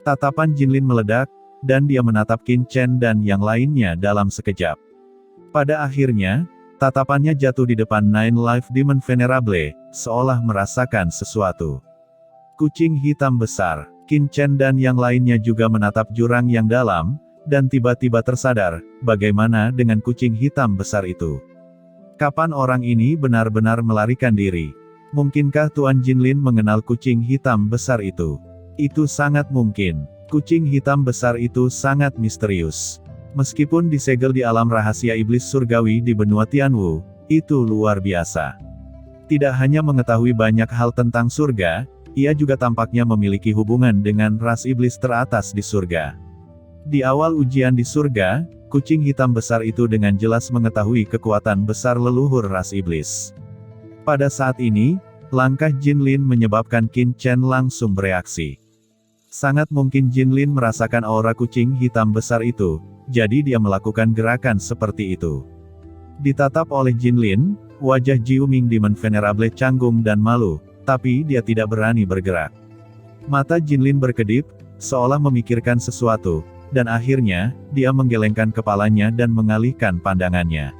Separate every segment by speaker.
Speaker 1: Tatapan Jinlin meledak, dan dia menatap Qin Chen dan yang lainnya dalam sekejap. Pada akhirnya, tatapannya jatuh di depan Nine Life Demon Venerable, seolah merasakan sesuatu. Kucing hitam besar, Qin Chen dan yang lainnya juga menatap jurang yang dalam, dan tiba-tiba tersadar, bagaimana dengan kucing hitam besar itu? Kapan orang ini benar-benar melarikan diri? Mungkinkah Tuan Jinlin mengenal kucing hitam besar itu? Itu sangat mungkin. Kucing hitam besar itu sangat misterius. Meskipun disegel di alam rahasia iblis surgawi di benua Tianwu, itu luar biasa. Tidak hanya mengetahui banyak hal tentang surga, ia juga tampaknya memiliki hubungan dengan ras iblis teratas di surga. Di awal ujian di surga, kucing hitam besar itu dengan jelas mengetahui kekuatan besar leluhur ras iblis. Pada saat ini, langkah Jinlin menyebabkan Qin Chen langsung bereaksi. Sangat mungkin Jinlin merasakan aura kucing hitam besar itu, jadi dia melakukan gerakan seperti itu. Ditatap oleh Jinlin, wajah Jiu Ming Demon Venerable canggung dan malu, tapi dia tidak berani bergerak. Mata Jinlin berkedip, seolah memikirkan sesuatu, dan akhirnya, dia menggelengkan kepalanya dan mengalihkan pandangannya.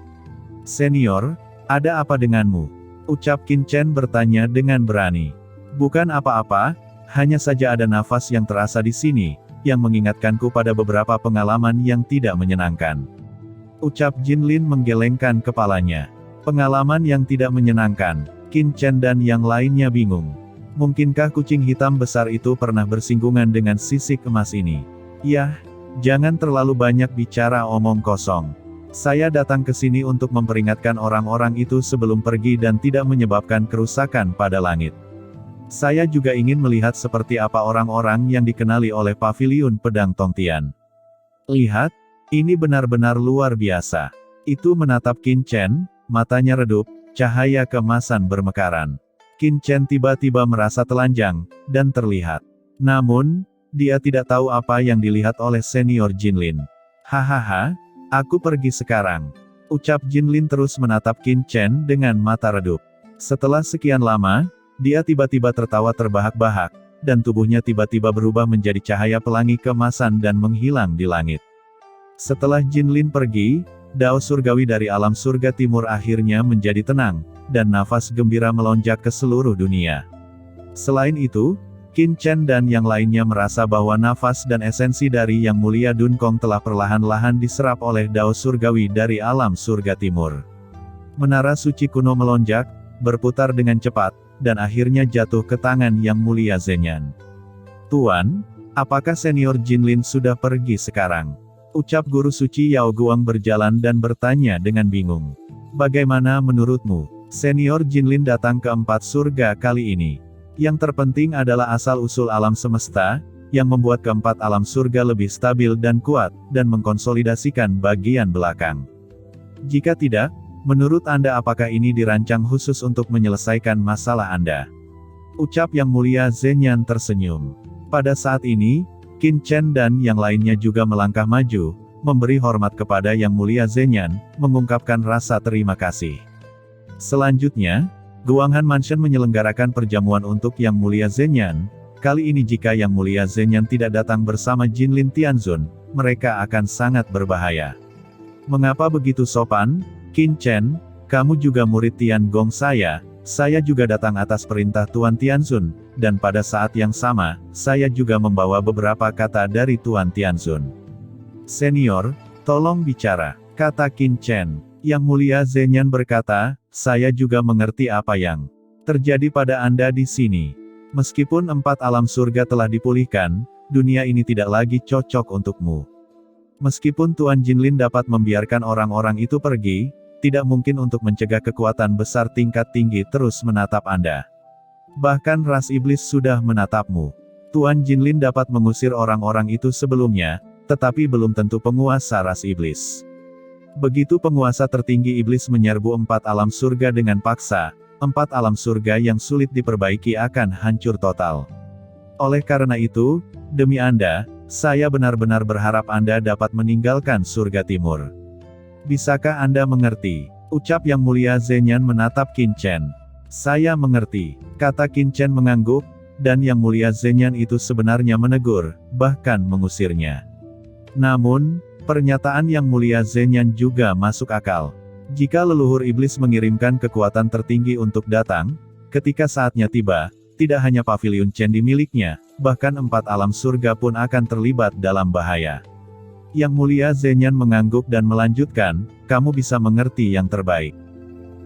Speaker 1: "Senior, ada apa denganmu?" ucap Qin Chen bertanya dengan berani. "Bukan apa-apa, hanya saja ada nafas yang terasa di sini, yang mengingatkanku pada beberapa pengalaman yang tidak menyenangkan." Ucap Jinlin menggelengkan kepalanya. Pengalaman yang tidak menyenangkan. Qin Chen dan yang lainnya bingung. Mungkinkah kucing hitam besar itu pernah bersinggungan dengan sisik emas ini? Yah, jangan terlalu banyak bicara omong kosong. Saya datang ke sini untuk memperingatkan orang-orang itu sebelum pergi dan tidak menyebabkan kerusakan pada langit. Saya juga ingin melihat seperti apa orang-orang yang dikenali oleh Paviliun Pedang Tongtian. Lihat, ini benar-benar luar biasa. Itu menatap Qin Chen, matanya redup, cahaya keemasan bermekaran. Qin Chen tiba-tiba merasa telanjang, dan terlihat. Namun, dia tidak tahu apa yang dilihat oleh senior Jinlin. "Hahaha, aku pergi sekarang." Ucap Jinlin terus menatap Qin Chen dengan mata redup. Setelah sekian lama, dia tiba-tiba tertawa terbahak-bahak, dan tubuhnya tiba-tiba berubah menjadi cahaya pelangi keemasan dan menghilang di langit. Setelah Jinlin pergi, dao surgawi dari alam surga timur akhirnya menjadi tenang, dan nafas gembira melonjak ke seluruh dunia. Selain itu, Qin Chen dan yang lainnya merasa bahwa nafas dan esensi dari Yang Mulia Dunkong telah perlahan-lahan diserap oleh dao surgawi dari alam surga timur. Menara suci kuno melonjak, berputar dengan cepat, dan akhirnya jatuh ke tangan Yang Mulia Zhenyan. "Tuan, apakah senior Jinlin sudah pergi sekarang?" ucap guru suci Yao Guang berjalan dan bertanya dengan bingung. "Bagaimana menurutmu, senior Jinlin datang ke 4 surga kali ini? Yang terpenting adalah asal-usul alam semesta, yang membuat keempat alam surga lebih stabil dan kuat, dan mengkonsolidasikan bagian belakang. Jika tidak, menurut Anda apakah ini dirancang khusus untuk menyelesaikan masalah Anda?" Ucap Yang Mulia Zhenyan tersenyum. Pada saat ini, Qin Chen dan yang lainnya juga melangkah maju, memberi hormat kepada Yang Mulia Zhenyan, mengungkapkan rasa terima kasih. Selanjutnya, Guanghan Mansion menyelenggarakan perjamuan untuk Yang Mulia Zhenyan. Kali ini jika Yang Mulia Zhenyan tidak datang bersama Jinlin Tianzun, mereka akan sangat berbahaya. "Mengapa begitu sopan, Qin Chen? Kamu juga murid Tian Gong saya juga datang atas perintah Tuan Tianzun, dan pada saat yang sama, saya juga membawa beberapa kata dari Tuan Tianzun." "Senior, tolong bicara," kata Qin Chen. Yang Mulia Zhenyan berkata, "Saya juga mengerti apa yang terjadi pada Anda di sini. Meskipun 4 alam surga telah dipulihkan, dunia ini tidak lagi cocok untukmu. Meskipun Tuan Jinlin dapat membiarkan orang-orang itu pergi, tidak mungkin untuk mencegah kekuatan besar tingkat tinggi terus menatap Anda. Bahkan ras iblis sudah menatapmu. Tuan Jinlin dapat mengusir orang-orang itu sebelumnya, tetapi belum tentu penguasa ras iblis. Begitu penguasa tertinggi iblis menyerbu 4 alam surga dengan paksa, 4 alam surga yang sulit diperbaiki akan hancur total. Oleh karena itu, demi Anda, saya benar-benar berharap Anda dapat meninggalkan surga timur. Bisakah Anda mengerti?" Ucap Yang Mulia Zhenyan menatap Qin Chen. "Saya mengerti," kata Qin Chen mengangguk, dan Yang Mulia Zenyan itu sebenarnya menegur, bahkan mengusirnya. Namun, pernyataan Yang Mulia Zenyan juga masuk akal. Jika leluhur iblis mengirimkan kekuatan tertinggi untuk datang, ketika saatnya tiba, tidak hanya paviliun Chen miliknya, bahkan 4 alam surga pun akan terlibat dalam bahaya. Yang Mulia Zenyan mengangguk dan melanjutkan, kamu bisa mengerti yang terbaik.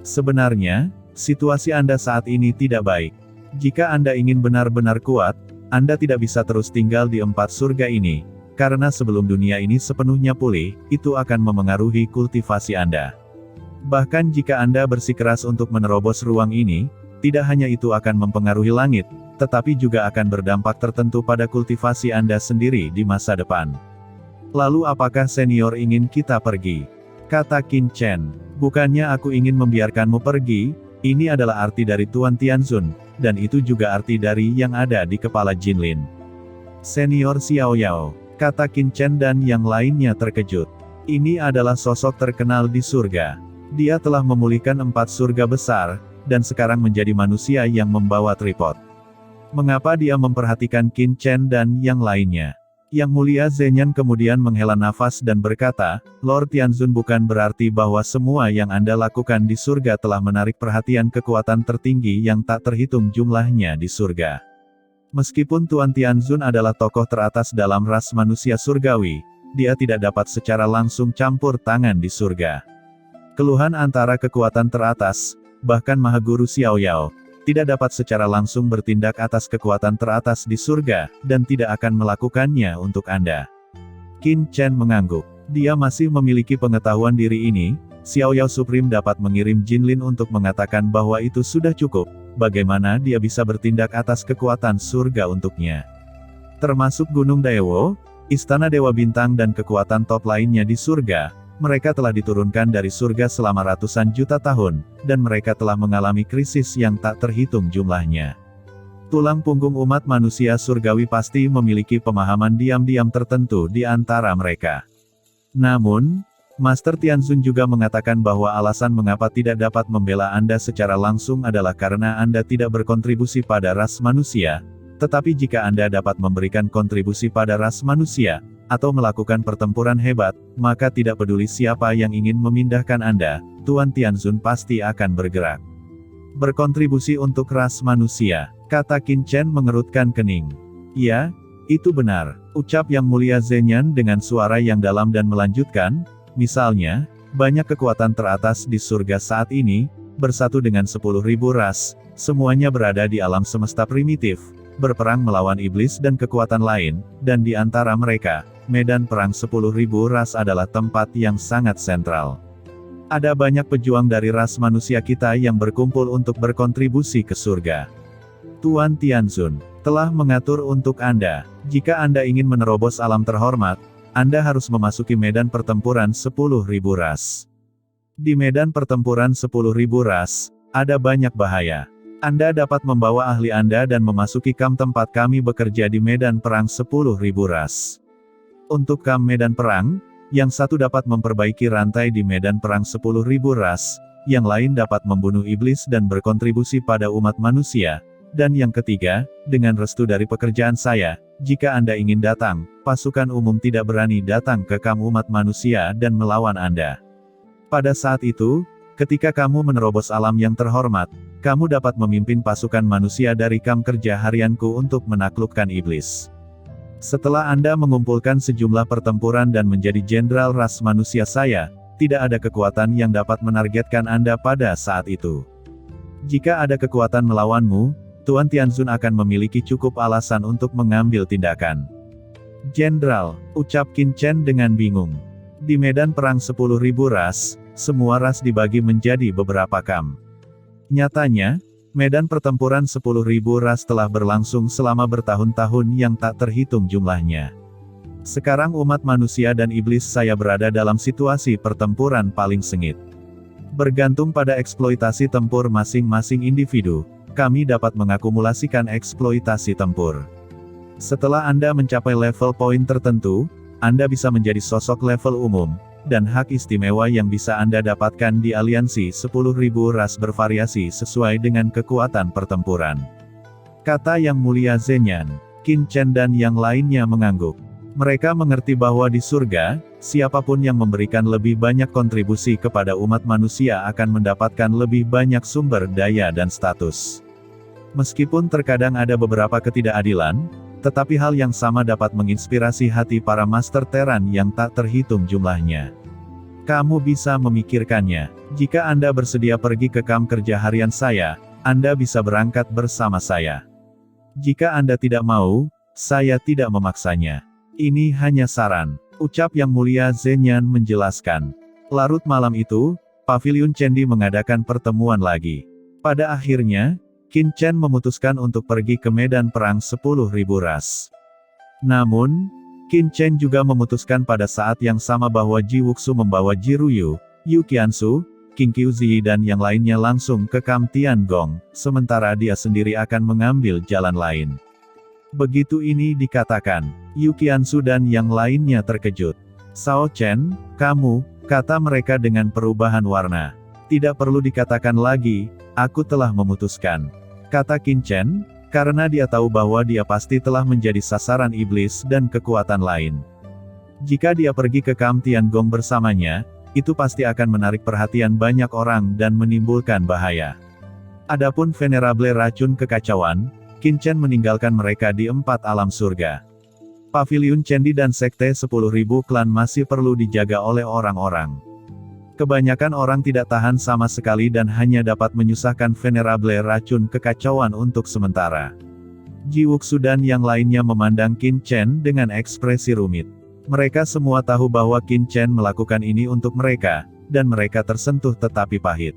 Speaker 1: Sebenarnya, situasi Anda saat ini tidak baik. Jika Anda ingin benar-benar kuat, Anda tidak bisa terus tinggal di 4 surga ini, karena sebelum dunia ini sepenuhnya pulih, itu akan memengaruhi kultivasi Anda. Bahkan jika Anda bersikeras untuk menerobos ruang ini, tidak hanya itu akan mempengaruhi langit, tetapi juga akan berdampak tertentu pada kultivasi Anda sendiri di masa depan. Lalu apakah senior ingin kita pergi? Kata Qin Chen, bukannya aku ingin membiarkanmu pergi, ini adalah arti dari Tuan Tianzun, dan itu juga arti dari yang ada di kepala Jinlin. Senior Xiao Yao, kata Qin Chen dan yang lainnya terkejut. Ini adalah sosok terkenal di surga. Dia telah memulihkan 4 surga besar, dan sekarang menjadi manusia yang membawa tripod. Mengapa dia memperhatikan Qin Chen dan yang lainnya? Yang Mulia Zenyan kemudian menghela nafas dan berkata, Lord Tianzun bukan berarti bahwa semua yang Anda lakukan di surga telah menarik perhatian kekuatan tertinggi yang tak terhitung jumlahnya di surga. Meskipun Tuan Tianzun adalah tokoh teratas dalam ras manusia surgawi, dia tidak dapat secara langsung campur tangan di surga. Keluhan antara kekuatan teratas, bahkan Mahaguru Xiao Yao, tidak dapat secara langsung bertindak atas kekuatan teratas di surga, dan tidak akan melakukannya untuk Anda. Qin Chen mengangguk. Dia masih memiliki pengetahuan diri ini, Xiao Yao Supreme dapat mengirim Jinlin untuk mengatakan bahwa itu sudah cukup, bagaimana dia bisa bertindak atas kekuatan surga untuknya. Termasuk Gunung Daewo, Istana Dewa Bintang dan kekuatan top lainnya di surga, mereka telah diturunkan dari surga selama ratusan juta tahun, dan mereka telah mengalami krisis yang tak terhitung jumlahnya. Tulang punggung umat manusia surgawi pasti memiliki pemahaman diam-diam tertentu di antara mereka. Namun, Master Tianzun juga mengatakan bahwa alasan mengapa tidak dapat membela Anda secara langsung adalah karena Anda tidak berkontribusi pada ras manusia, tetapi jika Anda dapat memberikan kontribusi pada ras manusia, atau melakukan pertempuran hebat, maka tidak peduli siapa yang ingin memindahkan Anda, Tuan Tianzun pasti akan bergerak. Berkontribusi untuk ras manusia, kata Qin Chen mengerutkan kening. Ya, itu benar, ucap Yang Mulia Zenyan dengan suara yang dalam dan melanjutkan, misalnya, banyak kekuatan teratas di surga saat ini, bersatu dengan 10.000 ras, semuanya berada di alam semesta primitif, berperang melawan iblis dan kekuatan lain, dan di antara mereka, medan perang 10.000 ras adalah tempat yang sangat sentral. Ada banyak pejuang dari ras manusia kita yang berkumpul untuk berkontribusi ke surga. Tuan Tianzun telah mengatur untuk Anda. Jika Anda ingin menerobos alam terhormat, Anda harus memasuki medan pertempuran 10.000 ras. Di medan pertempuran 10.000 ras, ada banyak bahaya. Anda dapat membawa ahli Anda dan memasuki kamp tempat kami bekerja di medan perang 10.000 ras. Untuk kamp medan perang, yang satu dapat memperbaiki rantai di medan perang 10.000 ras, yang lain dapat membunuh iblis dan berkontribusi pada umat manusia, dan yang ketiga, dengan restu dari pekerjaan saya, jika Anda ingin datang, pasukan umum tidak berani datang ke kamp umat manusia dan melawan Anda. Pada saat itu, ketika kamu menerobos alam yang terhormat, kamu dapat memimpin pasukan manusia dari kamp kerja harianku untuk menaklukkan iblis. Setelah Anda mengumpulkan sejumlah pertempuran dan menjadi jenderal ras manusia saya, tidak ada kekuatan yang dapat menargetkan Anda pada saat itu. Jika ada kekuatan melawanmu, Tuan Tianzun akan memiliki cukup alasan untuk mengambil tindakan. Jenderal, ucap Qin Chen dengan bingung. Di medan perang 10.000 ras, semua ras dibagi menjadi beberapa kamp. Nyatanya, medan pertempuran 10.000 ras telah berlangsung selama bertahun-tahun yang tak terhitung jumlahnya. Sekarang umat manusia dan iblis saya berada dalam situasi pertempuran paling sengit. Bergantung pada eksploitasi tempur masing-masing individu, kami dapat mengakumulasikan eksploitasi tempur. Setelah Anda mencapai level poin tertentu, Anda bisa menjadi sosok level umum, dan hak istimewa yang bisa Anda dapatkan di aliansi 10.000 ras bervariasi sesuai dengan kekuatan pertempuran. kata Yang Mulia Zenyan. Qin Chen dan yang lainnya mengangguk. Mereka mengerti bahwa di surga, siapapun yang memberikan lebih banyak kontribusi kepada umat manusia akan mendapatkan lebih banyak sumber daya dan status. Meskipun terkadang ada beberapa ketidakadilan, tetapi hal yang sama dapat menginspirasi hati para Master Terran yang tak terhitung jumlahnya. Kamu bisa memikirkannya. Jika Anda bersedia pergi ke kamp kerja harian saya, Anda bisa berangkat bersama saya. Jika Anda tidak mau, saya tidak memaksanya. Ini hanya saran, ucap Yang Mulia Zenyan menjelaskan. Larut malam itu, Paviliun Chendi mengadakan pertemuan lagi. Pada akhirnya, Qin Chen memutuskan untuk pergi ke medan perang 10.000 ras. Namun, Qin Chen juga memutuskan pada saat yang sama bahwa Ji Wuxu membawa Ji Ruyu, Yu Qiansu, Qing Qiuzi dan yang lainnya langsung ke kamp Tiangong, sementara dia sendiri akan mengambil jalan lain. Begitu ini dikatakan, Yu Qiansu dan yang lainnya terkejut. Sao Chen, kamu, kata mereka dengan perubahan warna. Tidak perlu dikatakan lagi, aku telah memutuskan. Kata Qin Chen, karena dia tahu bahwa dia pasti telah menjadi sasaran iblis dan kekuatan lain. Jika dia pergi ke kamp Tiangong bersamanya, itu pasti akan menarik perhatian banyak orang dan menimbulkan bahaya. Adapun Venerable racun kekacauan, Qin Chen meninggalkan mereka di 4 alam surga. Paviliun Chendi dan Sekte 10.000 klan masih perlu dijaga oleh orang-orang. Kebanyakan orang tidak tahan sama sekali dan hanya dapat menyusahkan Venerable racun kekacauan untuk sementara. Ji Wuxu dan yang lainnya memandang Qin Chen dengan ekspresi rumit. Mereka semua tahu bahwa Qin Chen melakukan ini untuk mereka, dan mereka tersentuh tetapi pahit.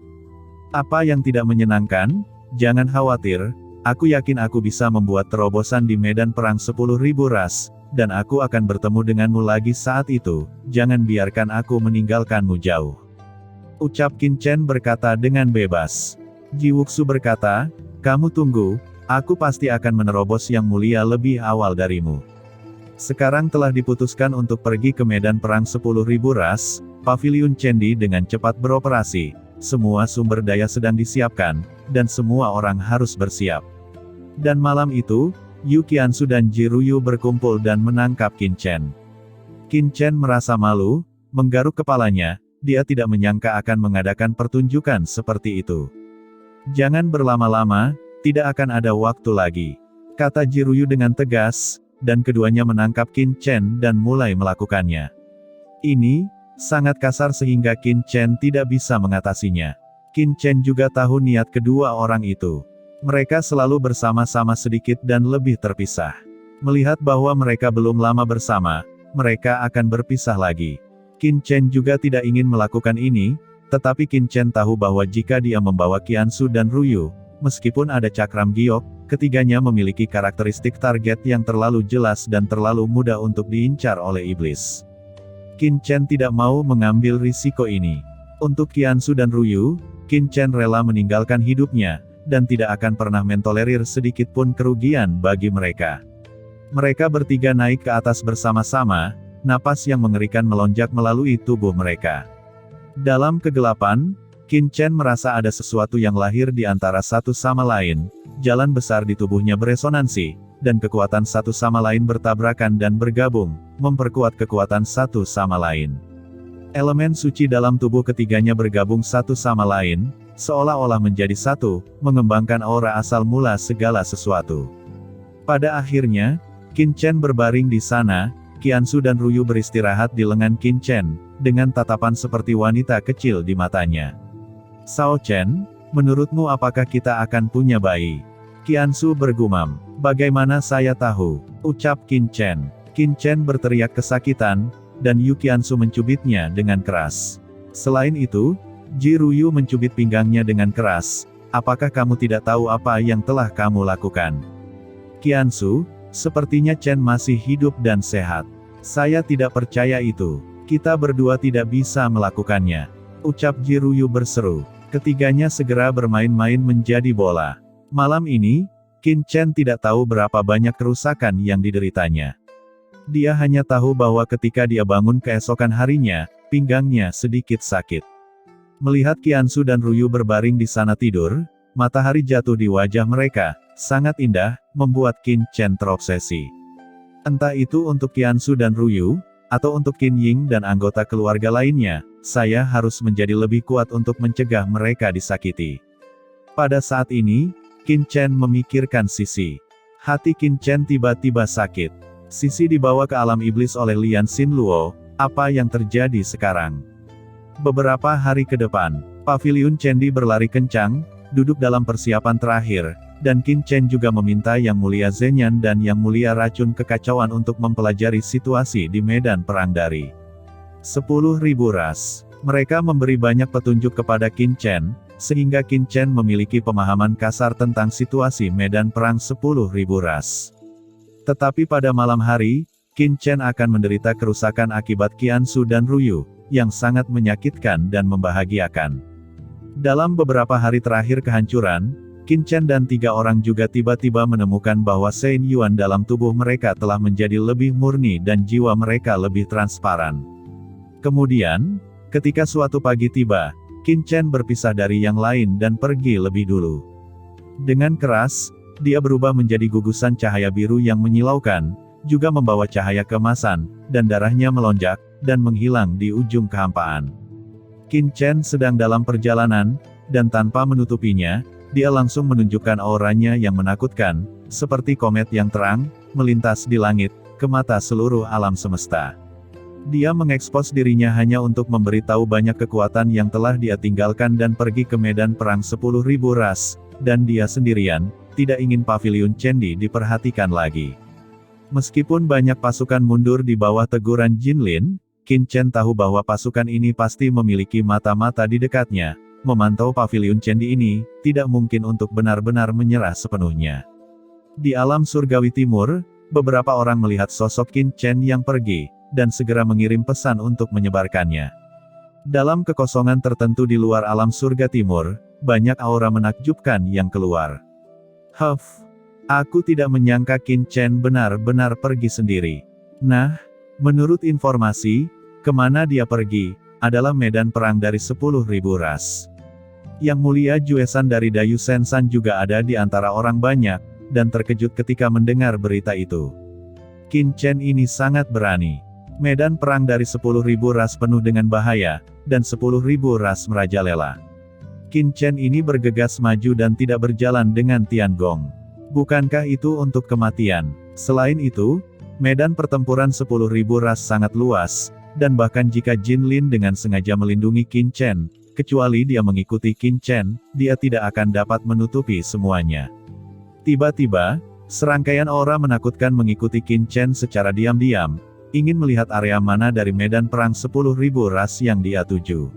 Speaker 1: Apa yang tidak menyenangkan? Jangan khawatir, aku yakin aku bisa membuat terobosan di medan perang 10.000 ras, dan aku akan bertemu denganmu lagi saat itu, jangan biarkan aku meninggalkanmu jauh. Ucap Qin Chen berkata dengan bebas. Ji Wuxu berkata, kamu tunggu, aku pasti akan menerobos Yang Mulia lebih awal darimu. Sekarang telah diputuskan untuk pergi ke medan perang 10.000 ras, Paviliun Chendi dengan cepat beroperasi, semua sumber daya sedang disiapkan, dan semua orang harus bersiap. Dan malam itu, Yu Qiansu dan Ji Ruyu berkumpul dan menangkap Qin Chen. Qin Chen merasa malu, menggaruk kepalanya, dia tidak menyangka akan mengadakan pertunjukan seperti itu. Jangan berlama-lama, tidak akan ada waktu lagi, kata Ji Ruyu dengan tegas, dan keduanya menangkap Qin Chen dan mulai melakukannya. Ini sangat kasar sehingga Qin Chen tidak bisa mengatasinya. Qin Chen juga tahu niat kedua orang itu. Mereka selalu bersama-sama sedikit dan lebih terpisah. Melihat bahwa mereka belum lama bersama, mereka akan berpisah lagi. Qin Chen juga tidak ingin melakukan ini, tetapi Qin Chen tahu bahwa jika dia membawa Qiansu dan Ruyu, meskipun ada cakram giok, ketiganya memiliki karakteristik target yang terlalu jelas dan terlalu mudah untuk diincar oleh iblis. Qin Chen tidak mau mengambil risiko ini. Untuk Qiansu dan Ruyu, Qin Chen rela meninggalkan hidupnya, dan tidak akan pernah mentolerir sedikit pun kerugian bagi mereka. Mereka bertiga naik ke atas bersama-sama, napas yang mengerikan melonjak melalui tubuh mereka. Dalam kegelapan, Qin Chen merasa ada sesuatu yang lahir di antara satu sama lain, jalan besar di tubuhnya beresonansi, dan kekuatan satu sama lain bertabrakan dan bergabung, memperkuat kekuatan satu sama lain. Elemen suci dalam tubuh ketiganya bergabung satu sama lain, seolah-olah menjadi satu, mengembangkan aura asal mula segala sesuatu. Pada akhirnya, Qin Chen berbaring di sana, Qiansu dan Ruyu beristirahat di lengan Qin Chen, dengan tatapan seperti wanita kecil di matanya. Sao Chen, menurutmu apakah kita akan punya bayi? Qiansu bergumam. Bagaimana saya tahu? Ucap Qin Chen. Qin Chen berteriak kesakitan, dan Yu Qiansu mencubitnya dengan keras. Selain itu, Ji Ruyu mencubit pinggangnya dengan keras. Apakah kamu tidak tahu apa yang telah kamu lakukan? Qiansu, sepertinya Chen masih hidup dan sehat. Saya tidak percaya itu. Kita berdua tidak bisa melakukannya. Ucap Ji Ruyu berseru. Ketiganya segera bermain-main menjadi bola. Malam ini, Qin Chen tidak tahu berapa banyak kerusakan yang dideritanya. Dia hanya tahu bahwa ketika dia bangun keesokan harinya, pinggangnya sedikit sakit. Melihat Qiansu dan Ruyu berbaring di sana tidur, matahari jatuh di wajah mereka, sangat indah, membuat Qin Chen terobsesi. Entah itu untuk Qiansu dan Ruyu, atau untuk Qin Ying dan anggota keluarga lainnya, saya harus menjadi lebih kuat untuk mencegah mereka disakiti. Pada saat ini, Qin Chen memikirkan Sisi. Hati Qin Chen tiba-tiba sakit. Sisi dibawa ke alam iblis oleh Lian Xinluo, apa yang terjadi sekarang? Beberapa hari ke depan, Paviliun Candi berlari kencang, duduk dalam persiapan terakhir, dan Qin Chen juga meminta Yang Mulia Zhenyan dan Yang Mulia Racun Kekacauan untuk mempelajari situasi di medan perang dari 10.000 ras. Mereka memberi banyak petunjuk kepada Qin Chen, sehingga Qin Chen memiliki pemahaman kasar tentang situasi medan perang 10.000 ras. Tetapi pada malam hari, Qin Chen akan menderita kerusakan akibat Qiansu dan Ruyu, yang sangat menyakitkan dan membahagiakan. Dalam beberapa hari terakhir kehancuran, Qin Chen dan 3 orang juga tiba-tiba menemukan bahwa Shen Yuan dalam tubuh mereka telah menjadi lebih murni dan jiwa mereka lebih transparan. Kemudian, ketika suatu pagi tiba, Qin Chen berpisah dari yang lain dan pergi lebih dulu. Dengan keras, dia berubah menjadi gugusan cahaya biru yang menyilaukan, juga membawa cahaya keemasan, dan darahnya melonjak, dan menghilang di ujung kehampaan. Qin Chen sedang dalam perjalanan, dan tanpa menutupinya, dia langsung menunjukkan auranya yang menakutkan, seperti komet yang terang, melintas di langit, ke mata seluruh alam semesta. Dia mengekspos dirinya hanya untuk memberitahu banyak kekuatan yang telah dia tinggalkan dan pergi ke medan perang 10.000 ras, dan dia sendirian, tidak ingin Paviliun Candi diperhatikan lagi. Meskipun banyak pasukan mundur di bawah teguran Jinlin, Qin Chen tahu bahwa pasukan ini pasti memiliki mata-mata di dekatnya. Memantau Paviliun Candi ini, tidak mungkin untuk benar-benar menyerah sepenuhnya. Di alam surgawi timur, beberapa orang melihat sosok Qin Chen yang pergi, dan segera mengirim pesan untuk menyebarkannya. Dalam kekosongan tertentu di luar alam surga timur, banyak aura menakjubkan yang keluar. Aku tidak menyangka Qin Chen benar-benar pergi sendiri. Nah, menurut informasi, kemana dia pergi, adalah medan perang dari 10.000 ras. Yang Mulia Juesan dari Dayu Sensan juga ada di antara orang banyak, dan terkejut ketika mendengar berita itu. Qin Chen ini sangat berani. Medan perang dari 10.000 ras penuh dengan bahaya, dan 10.000 ras merajalela. Qin Chen ini bergegas maju dan tidak berjalan dengan Tiangong. Bukankah itu untuk kematian? Selain itu, medan pertempuran 10.000 ras sangat luas, dan bahkan jika Jinlin dengan sengaja melindungi Qin Chen, kecuali dia mengikuti Qin Chen, dia tidak akan dapat menutupi semuanya. Tiba-tiba, serangkaian aura menakutkan mengikuti Qin Chen secara diam-diam, ingin melihat area mana dari medan perang 10.000 ras yang dia tuju.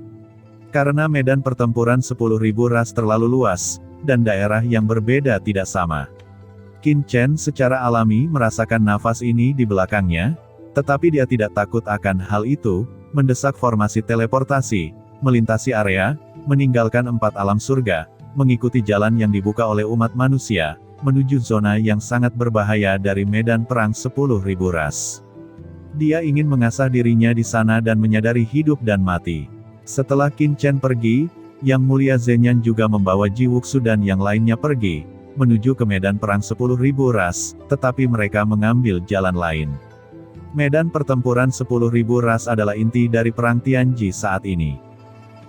Speaker 1: Karena medan pertempuran 10.000 ras terlalu luas, dan daerah yang berbeda tidak sama. Qin Chen secara alami merasakan nafas ini di belakangnya, tetapi dia tidak takut akan hal itu, mendesak formasi teleportasi, melintasi area, meninggalkan 4 alam surga, mengikuti jalan yang dibuka oleh umat manusia, menuju zona yang sangat berbahaya dari medan perang 10.000 ras. Dia ingin mengasah dirinya di sana dan menyadari hidup dan mati. Setelah Qin Chen pergi, Yang Mulia Zhenyan juga membawa Ji Wuxu dan yang lainnya pergi, menuju ke medan perang 10.000 ras, tetapi mereka mengambil jalan lain. Medan pertempuran 10.000 ras adalah inti dari perang Tianji saat ini.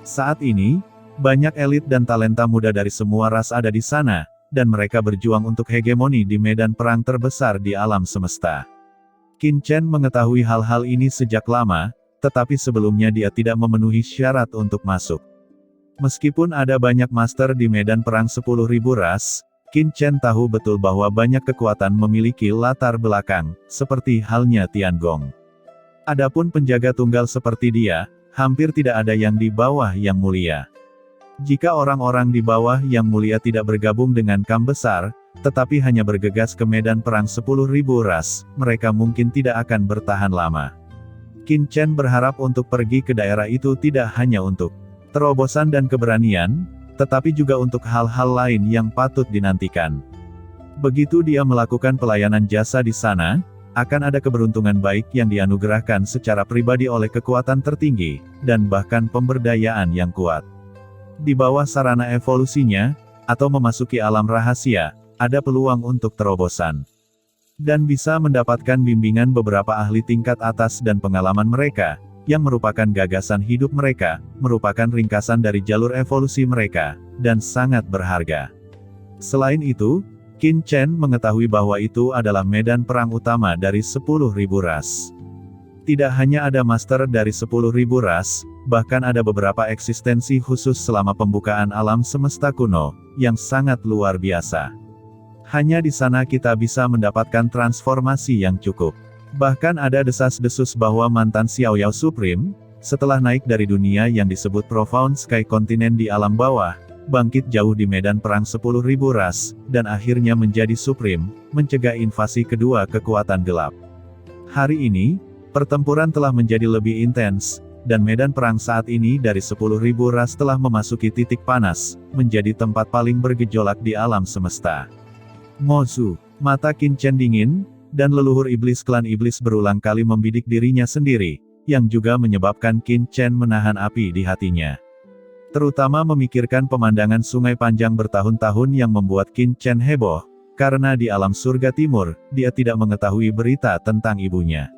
Speaker 1: Saat ini, banyak elit dan talenta muda dari semua ras ada di sana, dan mereka berjuang untuk hegemoni di medan perang terbesar di alam semesta. Qin Chen mengetahui hal-hal ini sejak lama, tetapi sebelumnya dia tidak memenuhi syarat untuk masuk. Meskipun ada banyak master di medan perang 10.000 ras, Qin Chen tahu betul bahwa banyak kekuatan memiliki latar belakang, seperti halnya Tiangong. Adapun penjaga tunggal seperti dia, hampir tidak ada yang di bawah Yang Mulia. Jika orang-orang di bawah Yang Mulia tidak bergabung dengan Kam besar, tetapi hanya bergegas ke medan perang 10.000 ras, mereka mungkin tidak akan bertahan lama. Qin Chen berharap untuk pergi ke daerah itu tidak hanya untuk terobosan dan keberanian, tetapi juga untuk hal-hal lain yang patut dinantikan. Begitu dia melakukan pelayanan jasa di sana, akan ada keberuntungan baik yang dianugerahkan secara pribadi oleh kekuatan tertinggi, dan bahkan pemberdayaan yang kuat. Di bawah sarana evolusinya, atau memasuki alam rahasia, ada peluang untuk terobosan. Dan bisa mendapatkan bimbingan beberapa ahli tingkat atas dan pengalaman mereka, yang merupakan gagasan hidup mereka, merupakan ringkasan dari jalur evolusi mereka, dan sangat berharga. Selain itu, Qin Chen mengetahui bahwa itu adalah medan perang utama dari 10.000 ras. Tidak hanya ada master dari 10.000 ras, bahkan ada beberapa eksistensi khusus selama pembukaan alam semesta kuno, yang sangat luar biasa. Hanya di sana kita bisa mendapatkan transformasi yang cukup. Bahkan ada desas-desus bahwa mantan Xiao Yao Supreme, setelah naik dari dunia yang disebut Profound Sky Continent di alam bawah, bangkit jauh di medan perang 10.000 ras, dan akhirnya menjadi Supreme, mencegah invasi kedua kekuatan gelap. Hari ini, pertempuran telah menjadi lebih intens, dan medan perang saat ini dari 10.000 ras telah memasuki titik panas, menjadi tempat paling bergejolak di alam semesta. Mozu, mata Qin Chen dingin, dan leluhur iblis klan iblis berulang kali membidik dirinya sendiri, yang juga menyebabkan Qin Chen menahan api di hatinya. Terutama memikirkan pemandangan sungai panjang bertahun-tahun yang membuat Qin Chen heboh, karena di alam surga timur, dia tidak mengetahui berita tentang ibunya.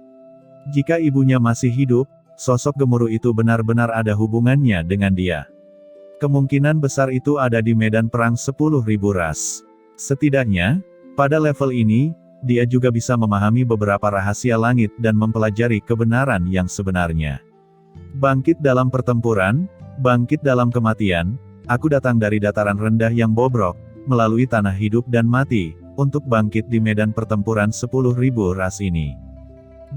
Speaker 1: Jika ibunya masih hidup, sosok gemuruh itu benar-benar ada hubungannya dengan dia. Kemungkinan besar itu ada di medan perang 10.000 ras. Setidaknya, pada level ini, dia juga bisa memahami beberapa rahasia langit dan mempelajari kebenaran yang sebenarnya. Bangkit dalam pertempuran, bangkit dalam kematian, aku datang dari dataran rendah yang bobrok, melalui tanah hidup dan mati, untuk bangkit di medan pertempuran 10.000 ras ini.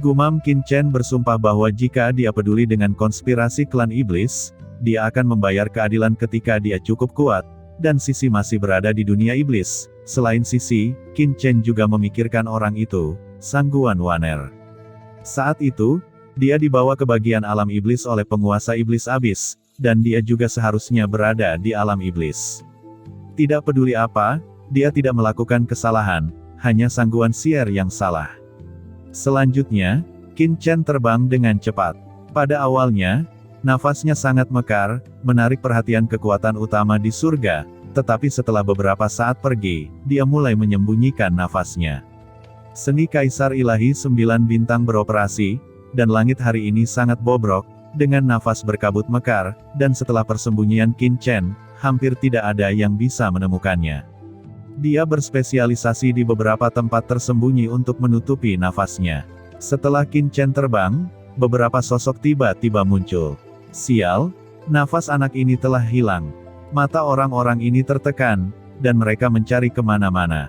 Speaker 1: Gumam Qin Chen bersumpah bahwa jika dia peduli dengan konspirasi klan iblis, dia akan membayar keadilan ketika dia cukup kuat, dan Sisi masih berada di dunia iblis. Selain Sisi, Qin Chen juga memikirkan orang itu, Sang Guan Waner. Saat itu, dia dibawa ke bagian alam iblis oleh penguasa iblis abis, dan dia juga seharusnya berada di alam iblis. Tidak peduli apa, dia tidak melakukan kesalahan, hanya Sang Guan Xier yang salah. Selanjutnya, Qin Chen terbang dengan cepat. Pada awalnya, nafasnya sangat mekar, menarik perhatian kekuatan utama di surga, tetapi setelah beberapa saat pergi, dia mulai menyembunyikan nafasnya. Seni Kaisar Ilahi 9 bintang beroperasi, dan langit hari ini sangat bobrok, dengan nafas berkabut mekar, dan setelah persembunyian Qin Chen, hampir tidak ada yang bisa menemukannya. Dia berspesialisasi di beberapa tempat tersembunyi untuk menutupi nafasnya. Setelah Qin Chen terbang, beberapa sosok tiba-tiba muncul. Sial, nafas anak ini telah hilang. Mata orang-orang ini tertekan, dan mereka mencari kemana-mana.